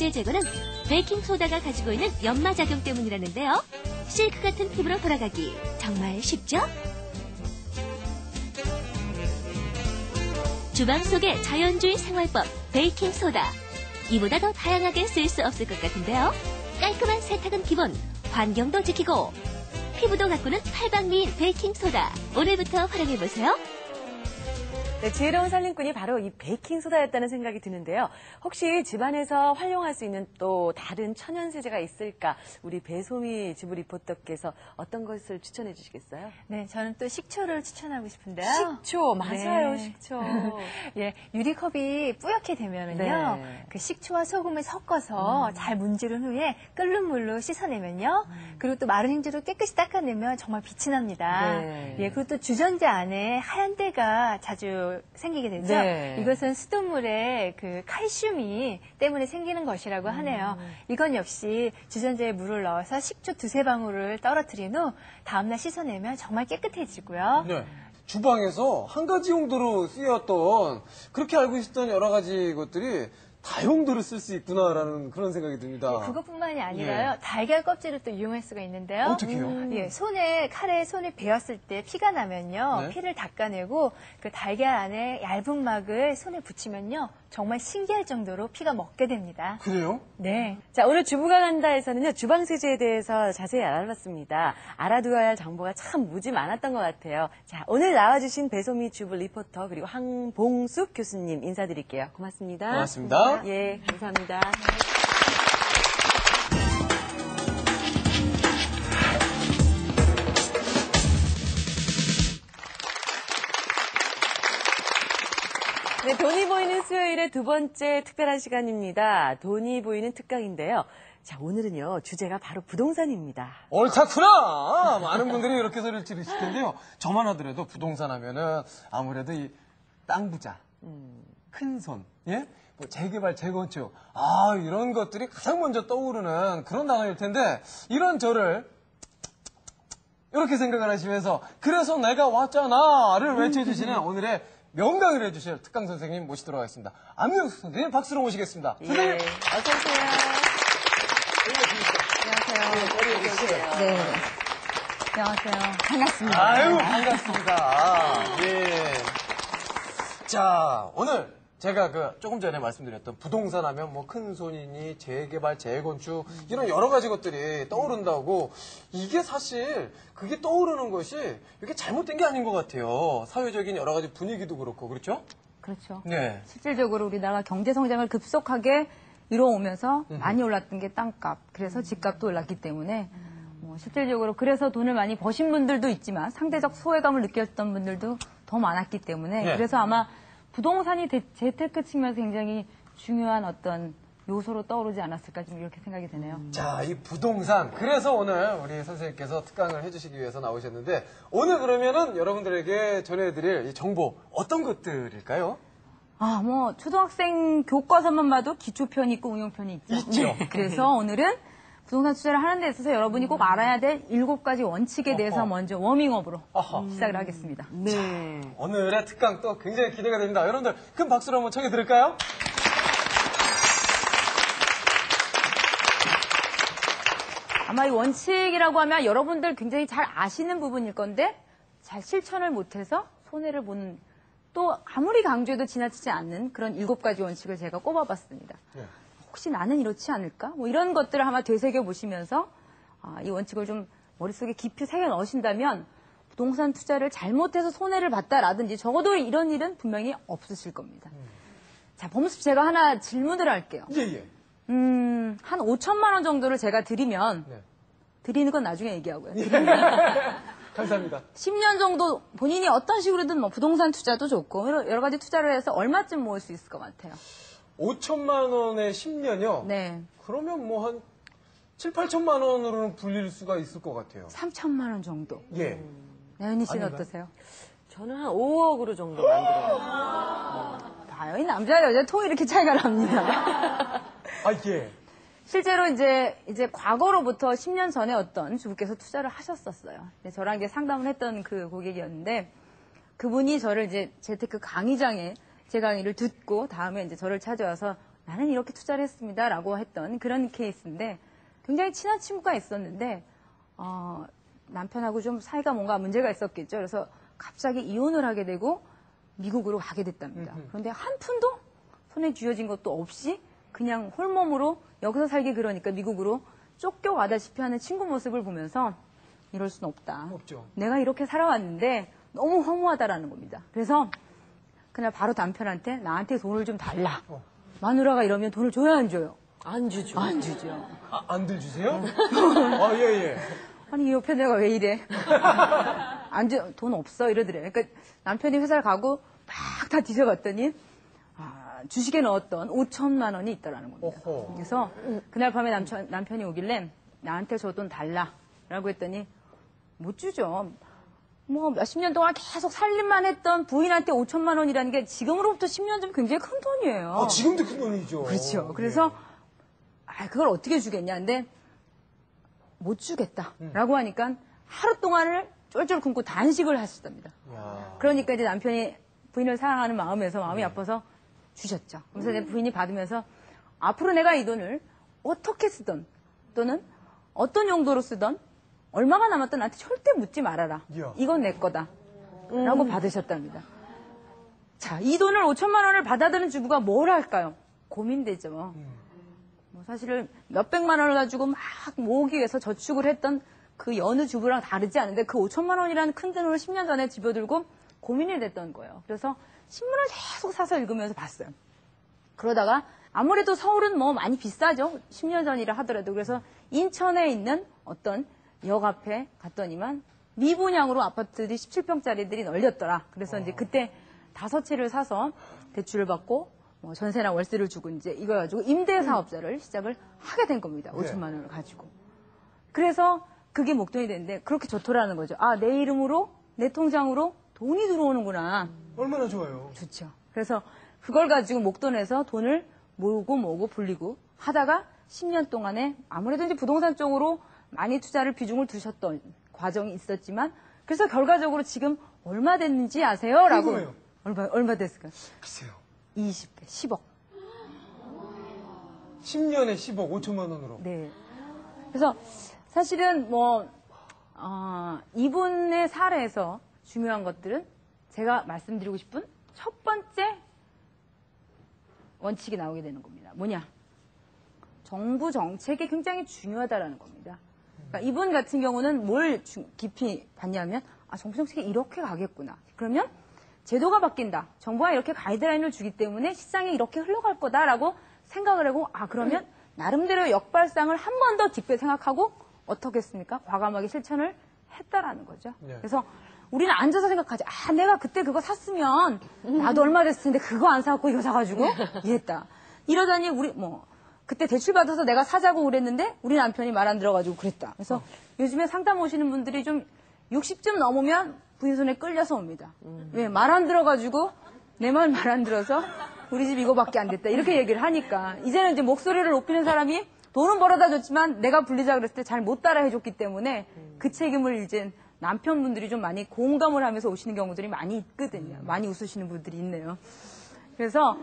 각질 제거는 베이킹소다가 가지고 있는 연마작용 때문이라는데요. 실크 같은 피부로 돌아가기 정말 쉽죠? 주방 속의 자연주의 생활법 베이킹소다. 이보다 더 다양하게 쓸 수 없을 것 같은데요. 깔끔한 세탁은 기본, 환경도 지키고 피부도 가꾸는 팔방미인 베이킹소다. 오늘부터 활용해보세요. 네, 지혜로운 살림꾼이 바로 이 베이킹소다였다는 생각이 드는데요. 혹시 집안에서 활용할 수 있는 또 다른 천연세제가 있을까? 우리 배소미 주부 리포터께서 어떤 것을 추천해 주시겠어요? 네, 저는 또 식초를 추천하고 싶은데요. 식초, 맞아요, 네. 식초. 예, 유리컵이 뿌옇게 되면은요, 네. 그 식초와 소금을 섞어서 잘 문지른 후에 끓는 물로 씻어내면요, 그리고 또 마른 행주로 깨끗이 닦아내면 정말 빛이 납니다. 네. 예, 그리고 또 주전자 안에 하얀 때가 자주 생기게 되죠. 네. 이것은 수돗물에 그 칼슘이 때문에 생기는 것이라고 하네요. 이건 역시 주전자에 물을 넣어서 식초 두세 방울을 떨어뜨린 후 다음날 씻어내면 정말 깨끗해지고요. 네. 주방에서 한 가지 용도로 쓰였던 그렇게 알고 있었던 여러 가지 것들이 다용도로 쓸 수 있구나라는 그런 생각이 듭니다. 그것뿐만이 아니라요. 달걀 껍질을 또 이용할 수가 있는데요. 어떻게요? 예, 칼에 손에 베었을 때 피가 나면요. 네. 피를 닦아내고 그 달걀 안에 얇은 막을 손에 붙이면요. 정말 신기할 정도로 피가 먹게 됩니다. 그래요? 네. 자, 오늘 주부가 간다에서는요, 주방세제에 대해서 자세히 알아봤습니다. 알아두어야 할 정보가 참 무지 많았던 것 같아요. 자, 오늘 나와주신 배소미 주부 리포터 그리고 황봉숙 교수님 인사드릴게요. 고맙습니다. 고맙습니다. 예, 감사합니다. 네, 돈이 보이는 수요일의 두 번째 특별한 시간입니다. 돈이 보이는 특강인데요. 자, 오늘은요, 주제가 바로 부동산입니다. 옳다구나! 많은 분들이 이렇게 소리를 지르실 텐데요. 저만 하더라도 부동산 하면은 아무래도 이 땅 부자, 큰 손, 예? 뭐 재개발, 재건축, 이런 것들이 가장 먼저 떠오르는 그런 단어일 텐데, 이런 저를 이렇게 생각을 하시면서 그래서 내가 왔잖아를 외쳐주시는 오늘의 명강을 해주실 특강 선생님 모시도록 하겠습니다. 안명숙 선생님 박수로 모시겠습니다. 예, 선생님. 어서 오세요. 안녕하세요. 네. 안녕하세요. 반갑습니다. 아유, 반갑습니다. 예. 자, 오늘 제가 조금 전에 말씀드렸던 부동산 하면 뭐 큰 손이니 재개발, 재건축 이런 여러 가지 것들이 떠오른다고 이게 사실 그게 떠오르는 것이 이게 잘못된 게 아닌 것 같아요. 사회적인 여러 가지 분위기도 그렇고 그렇죠? 그렇죠. 네. 실질적으로 우리나라 경제 성장을 급속하게 이뤄오면서 많이 올랐던 게 땅값, 그래서 집값도 올랐기 때문에 실질적으로 그래서 돈을 많이 버신 분들도 있지만 상대적 소외감을 느꼈던 분들도 더 많았기 때문에 네. 그래서 아마 부동산이 재테크 측면에서 굉장히 중요한 어떤 요소로 떠오르지 않았을까 좀 이렇게 생각이 되네요. 자, 이 부동산. 그래서 오늘 우리 선생님께서 특강을 해주시기 위해서 나오셨는데 오늘 그러면은 여러분들에게 전해드릴 이 정보 어떤 것들일까요? 초등학생 교과서만 봐도 기초편이 있고 응용편이 있죠. 있죠. 그래서 오늘은 부동산 투자를 하는 데 있어서 여러분이 꼭 알아야 될 7가지 원칙에 대해서 먼저 워밍업으로 시작을 하겠습니다. 네. 오늘의 특강 또 굉장히 기대가 됩니다. 여러분들 큰 박수로 한번 청해 드릴까요? 아마 이 원칙이라고 하면 여러분들 굉장히 잘 아시는 부분일 건데 잘 실천을 못해서 손해를 보는 또 아무리 강조해도 지나치지 않는 그런 7가지 원칙을 제가 꼽아봤습니다. 네. 혹시 나는 이렇지 않을까? 뭐 이런 것들을 아마 되새겨 보시면서 이 원칙을 좀 머릿속에 깊이 새겨 넣으신다면 부동산 투자를 잘못해서 손해를 봤다라든지 적어도 이런 일은 분명히 없으실 겁니다. 자, 범습 제가 하나 질문을 할게요. 예. 한 5천만 원 정도를 제가 드리면 네. 드리는 건 나중에 얘기하고요. 감사합니다. 10년 정도 본인이 어떤 식으로든 뭐 부동산 투자도 좋고 여러 가지 투자를 해서 얼마쯤 모을 수 있을 것 같아요? 5천만 원에 10년이요? 네. 그러면 뭐 한 7, 8천만 원으로는 불릴 수가 있을 것 같아요. 3천만 원 정도. 예. 나연희 씨는 아닌가요? 어떠세요? 저는 한 5억으로 정도 만들어요. 봐요. 이 남자 여자 통이 이렇게 차이가 납니다. 예. 실제로 이제 과거로부터 10년 전에 어떤 주부께서 투자를 하셨었어요. 저랑 이제 상담을 했던 그 고객이었는데 그분이 저를 이제 재테크 강의장에 제 강의를 듣고 다음에 이제 저를 찾아와서 나는 이렇게 투자를 했습니다라고 했던 그런 케이스인데 굉장히 친한 친구가 있었는데 남편하고 좀 사이가 뭔가 문제가 있었겠죠. 그래서 갑자기 이혼을 하게 되고 미국으로 가게 됐답니다. 그런데 한 푼도 손에 쥐어진 것도 없이 그냥 홀몸으로 여기서 살기 그러니까 미국으로 쫓겨가다시피 하는 친구 모습을 보면서 이럴 순 없다. 없죠. 내가 이렇게 살아왔는데 너무 허무하다라는 겁니다. 그래서 그날 바로 남편한테 나한테 돈을 좀 달라. 마누라가 이러면 돈을 줘야 안 줘요? 안 주죠. 안 주죠. 안들 주세요? 예, 예. 아니, 이 옆에 내가 왜 이래? 돈 없어? 이러더래요. 그러니까 남편이 회사를 가고 막 다 뒤져봤더니, 주식에 넣었던 5천만 원이 있다라는 겁니다. 어허. 그래서 그날 밤에 남편이 오길래 나한테 저 돈 달라. 라고 했더니, 못 주죠. 뭐 몇십 년 동안 계속 살림만 했던 부인한테 5천만 원이라는 게 지금으로부터 10년 전 굉장히 큰 돈이에요. 지금도 큰 돈이죠. 그렇죠. 그래서 그걸 어떻게 주겠냐. 근데 못 주겠다라고 하니까 하루 동안을 쫄쫄 굶고 단식을 하셨답니다. 야. 그러니까 이제 남편이 부인을 사랑하는 마음에서 마음이 아파서 주셨죠. 그래서 내 부인이 받으면서 앞으로 내가 이 돈을 어떻게 쓰든 또는 어떤 용도로 쓰든 얼마가 남았든 나한테 절대 묻지 말아라. 이야. 이건 내 거다. 라고 받으셨답니다. 자, 이 돈을 5천만 원을 받아들인 주부가 뭘 할까요? 고민되죠. 뭐 사실은 몇백만 원을 가지고 막 모으기 위해서 저축을 했던 그 여느 주부랑 다르지 않은데 그 5천만 원이라는 큰 돈을 10년 전에 집어들고 고민이 됐던 거예요. 그래서 신문을 계속 사서 읽으면서 봤어요. 그러다가 아무래도 서울은 뭐 많이 비싸죠. 10년 전이라 하더라도. 그래서 인천에 있는 어떤 역 앞에 갔더니만 미분양으로 아파트들이 17평짜리들이 널렸더라. 그래서 이제 그때 5채를 사서 대출을 받고 뭐 전세나 월세를 주고 이제 이거 가지고 임대 사업자를 시작을 하게 된 겁니다. 5천만 원을 가지고. 그래서 그게 목돈이 됐는데 그렇게 좋더라는 거죠. 내 이름으로 내 통장으로 돈이 들어오는구나. 얼마나 좋아요. 좋죠. 그래서 그걸 가지고 목돈에서 돈을 모으고 불리고 하다가 10년 동안에 아무래도 이제 부동산 쪽으로 많이 투자를 비중을 두셨던 과정이 있었지만 그래서 결과적으로 지금 얼마 됐는지 아세요? 라고. 궁금해요. 얼마 됐을까요? 글쎄요. 20배, 10억. 10년에 10억 5천만 원으로. 네. 그래서 사실은 이분의 사례에서 중요한 것들은 제가 말씀드리고 싶은 첫 번째 원칙이 나오게 되는 겁니다. 뭐냐? 정부 정책이 굉장히 중요하다라는 겁니다. 그러니까 이분 같은 경우는 뭘 깊이 봤냐면 정부 정책이 이렇게 가겠구나. 그러면 제도가 바뀐다. 정부가 이렇게 가이드라인을 주기 때문에 시장이 이렇게 흘러갈 거다라고 생각을 하고 그러면 나름대로 역발상을 한 번 더 뒷배 생각하고 어떻게 했습니까? 과감하게 실천을 했다라는 거죠. 네. 그래서 우리는 앉아서 생각하지. 내가 그때 그거 샀으면 나도 얼마 됐을 텐데 그거 안 사갖고 이거 사가지고 이랬다. 이러다니 우리 그때 대출 받아서 내가 사자고 그랬는데 우리 남편이 말 안 들어가지고 그랬다. 그래서 요즘에 상담 오시는 분들이 좀 60쯤 넘으면 부인 손에 끌려서 옵니다. 왜? 말 안 들어가지고 내 말 안 들어서 우리 집 이거밖에 안 됐다. 이렇게 얘기를 하니까 이제는 이제 목소리를 높이는 사람이 돈은 벌어다 줬지만 내가 불리자 그랬을 때 잘 못 따라 해줬기 때문에 그 책임을 이제 남편분들이 좀 많이 공감을 하면서 오시는 경우들이 많이 있거든요. 많이 웃으시는 분들이 있네요. 그래서